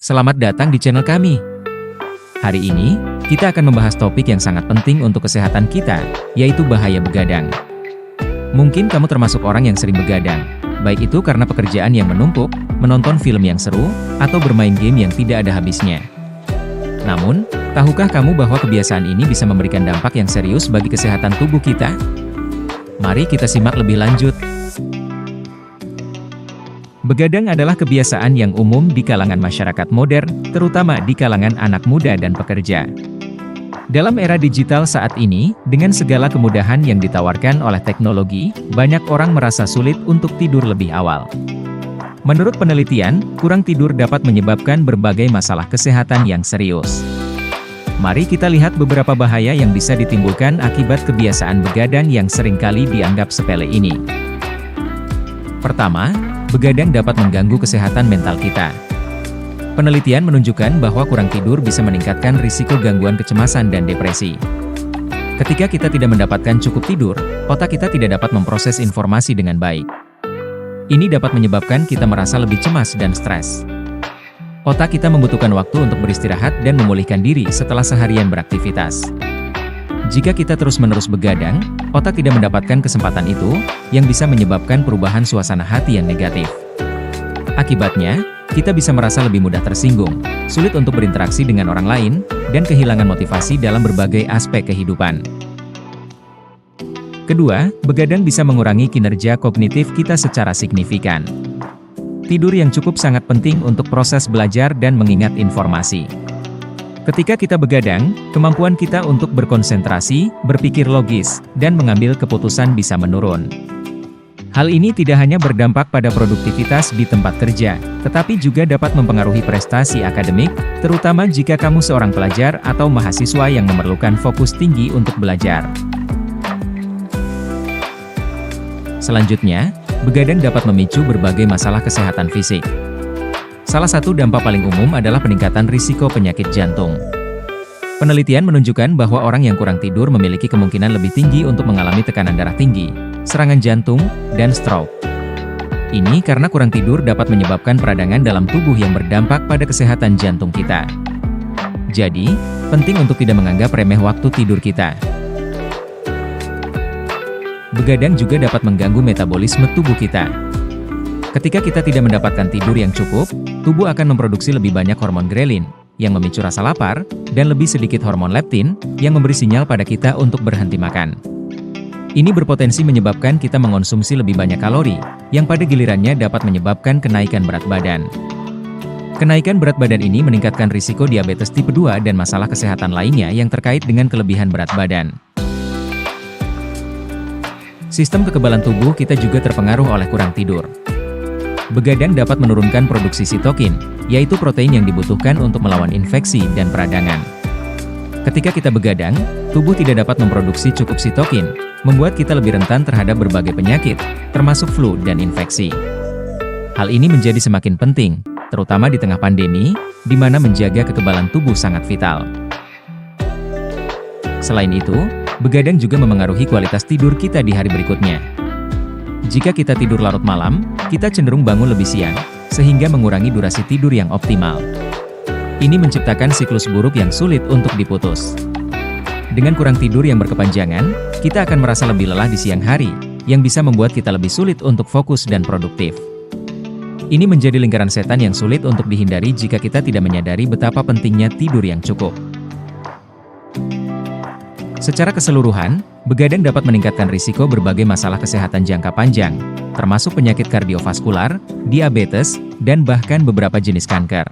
Selamat datang di channel kami. Hari ini, kita akan membahas topik yang sangat penting untuk kesehatan kita, yaitu bahaya begadang. Mungkin kamu termasuk orang yang sering begadang, baik itu karena pekerjaan yang menumpuk, menonton film yang seru, atau bermain game yang tidak ada habisnya. Namun, tahukah kamu bahwa kebiasaan ini bisa memberikan dampak yang serius bagi kesehatan tubuh kita? Mari kita simak lebih lanjut. Begadang adalah kebiasaan yang umum di kalangan masyarakat modern, terutama di kalangan anak muda dan pekerja. Dalam era digital saat ini, dengan segala kemudahan yang ditawarkan oleh teknologi, banyak orang merasa sulit untuk tidur lebih awal. Menurut penelitian, kurang tidur dapat menyebabkan berbagai masalah kesehatan yang serius. Mari kita lihat beberapa bahaya yang bisa ditimbulkan akibat kebiasaan begadang yang seringkali dianggap sepele ini. Pertama, begadang dapat mengganggu kesehatan mental kita. Penelitian menunjukkan bahwa kurang tidur bisa meningkatkan risiko gangguan kecemasan dan depresi. Ketika kita tidak mendapatkan cukup tidur, otak kita tidak dapat memproses informasi dengan baik. Ini dapat menyebabkan kita merasa lebih cemas dan stres. Otak kita membutuhkan waktu untuk beristirahat dan memulihkan diri setelah seharian beraktivitas. Jika kita terus-menerus begadang, otak tidak mendapatkan kesempatan itu, yang bisa menyebabkan perubahan suasana hati yang negatif. Akibatnya, kita bisa merasa lebih mudah tersinggung, sulit untuk berinteraksi dengan orang lain, dan kehilangan motivasi dalam berbagai aspek kehidupan. Kedua, begadang bisa mengurangi kinerja kognitif kita secara signifikan. Tidur yang cukup sangat penting untuk proses belajar dan mengingat informasi. Ketika kita begadang, kemampuan kita untuk berkonsentrasi, berpikir logis, dan mengambil keputusan bisa menurun. Hal ini tidak hanya berdampak pada produktivitas di tempat kerja, tetapi juga dapat mempengaruhi prestasi akademik, terutama jika kamu seorang pelajar atau mahasiswa yang memerlukan fokus tinggi untuk belajar. Selanjutnya, begadang dapat memicu berbagai masalah kesehatan fisik. Salah satu dampak paling umum adalah peningkatan risiko penyakit jantung. Penelitian menunjukkan bahwa orang yang kurang tidur memiliki kemungkinan lebih tinggi untuk mengalami tekanan darah tinggi, serangan jantung, dan stroke. Ini karena kurang tidur dapat menyebabkan peradangan dalam tubuh yang berdampak pada kesehatan jantung kita. Jadi, penting untuk tidak menganggap remeh waktu tidur kita. Begadang juga dapat mengganggu metabolisme tubuh kita. Ketika kita tidak mendapatkan tidur yang cukup, tubuh akan memproduksi lebih banyak hormon grelin, yang memicu rasa lapar, dan lebih sedikit hormon leptin, yang memberi sinyal pada kita untuk berhenti makan. Ini berpotensi menyebabkan kita mengonsumsi lebih banyak kalori, yang pada gilirannya dapat menyebabkan kenaikan berat badan. Kenaikan berat badan ini meningkatkan risiko diabetes tipe 2 dan masalah kesehatan lainnya yang terkait dengan kelebihan berat badan. Sistem kekebalan tubuh kita juga terpengaruh oleh kurang tidur. Begadang dapat menurunkan produksi sitokin, yaitu protein yang dibutuhkan untuk melawan infeksi dan peradangan. Ketika kita begadang, tubuh tidak dapat memproduksi cukup sitokin, membuat kita lebih rentan terhadap berbagai penyakit, termasuk flu dan infeksi. Hal ini menjadi semakin penting, terutama di tengah pandemi, di mana menjaga kekebalan tubuh sangat vital. Selain itu, begadang juga memengaruhi kualitas tidur kita di hari berikutnya. Jika kita tidur larut malam, kita cenderung bangun lebih siang, sehingga mengurangi durasi tidur yang optimal. Ini menciptakan siklus buruk yang sulit untuk diputus. Dengan kurang tidur yang berkepanjangan, kita akan merasa lebih lelah di siang hari, yang bisa membuat kita lebih sulit untuk fokus dan produktif. Ini menjadi lingkaran setan yang sulit untuk dihindari jika kita tidak menyadari betapa pentingnya tidur yang cukup. Secara keseluruhan, begadang dapat meningkatkan risiko berbagai masalah kesehatan jangka panjang, termasuk penyakit kardiovaskular, diabetes, dan bahkan beberapa jenis kanker.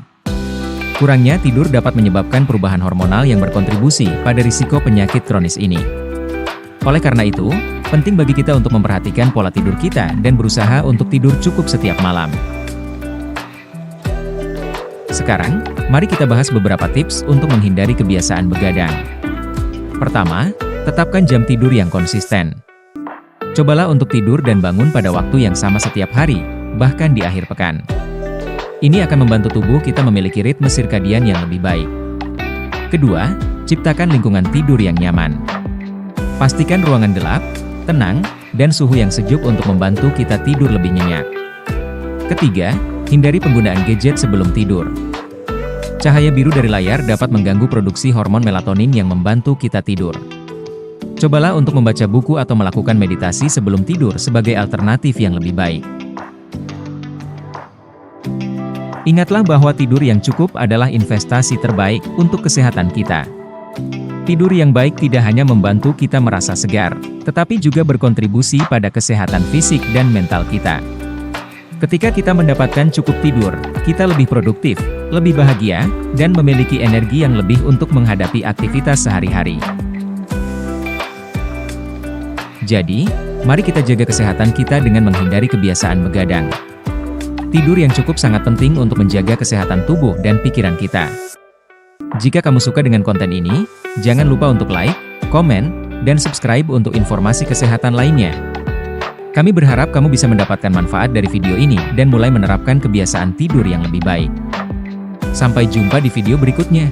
Kurangnya tidur dapat menyebabkan perubahan hormonal yang berkontribusi pada risiko penyakit kronis ini. Oleh karena itu, penting bagi kita untuk memperhatikan pola tidur kita dan berusaha untuk tidur cukup setiap malam. Sekarang, mari kita bahas beberapa tips untuk menghindari kebiasaan begadang. Pertama, tetapkan jam tidur yang konsisten. Cobalah untuk tidur dan bangun pada waktu yang sama setiap hari, bahkan di akhir pekan. Ini akan membantu tubuh kita memiliki ritme sirkadian yang lebih baik. Kedua, ciptakan lingkungan tidur yang nyaman. Pastikan ruangan gelap, tenang, dan suhu yang sejuk untuk membantu kita tidur lebih nyenyak. Ketiga, hindari penggunaan gadget sebelum tidur. Cahaya biru dari layar dapat mengganggu produksi hormon melatonin yang membantu kita tidur. Cobalah untuk membaca buku atau melakukan meditasi sebelum tidur sebagai alternatif yang lebih baik. Ingatlah bahwa tidur yang cukup adalah investasi terbaik untuk kesehatan kita. Tidur yang baik tidak hanya membantu kita merasa segar, tetapi juga berkontribusi pada kesehatan fisik dan mental kita. Ketika kita mendapatkan cukup tidur, kita lebih produktif, lebih bahagia, dan memiliki energi yang lebih untuk menghadapi aktivitas sehari-hari. Jadi, mari kita jaga kesehatan kita dengan menghindari kebiasaan begadang. Tidur yang cukup sangat penting untuk menjaga kesehatan tubuh dan pikiran kita. Jika kamu suka dengan konten ini, jangan lupa untuk like, komen, dan subscribe untuk informasi kesehatan lainnya. Kami berharap kamu bisa mendapatkan manfaat dari video ini dan mulai menerapkan kebiasaan tidur yang lebih baik. Sampai jumpa di video berikutnya.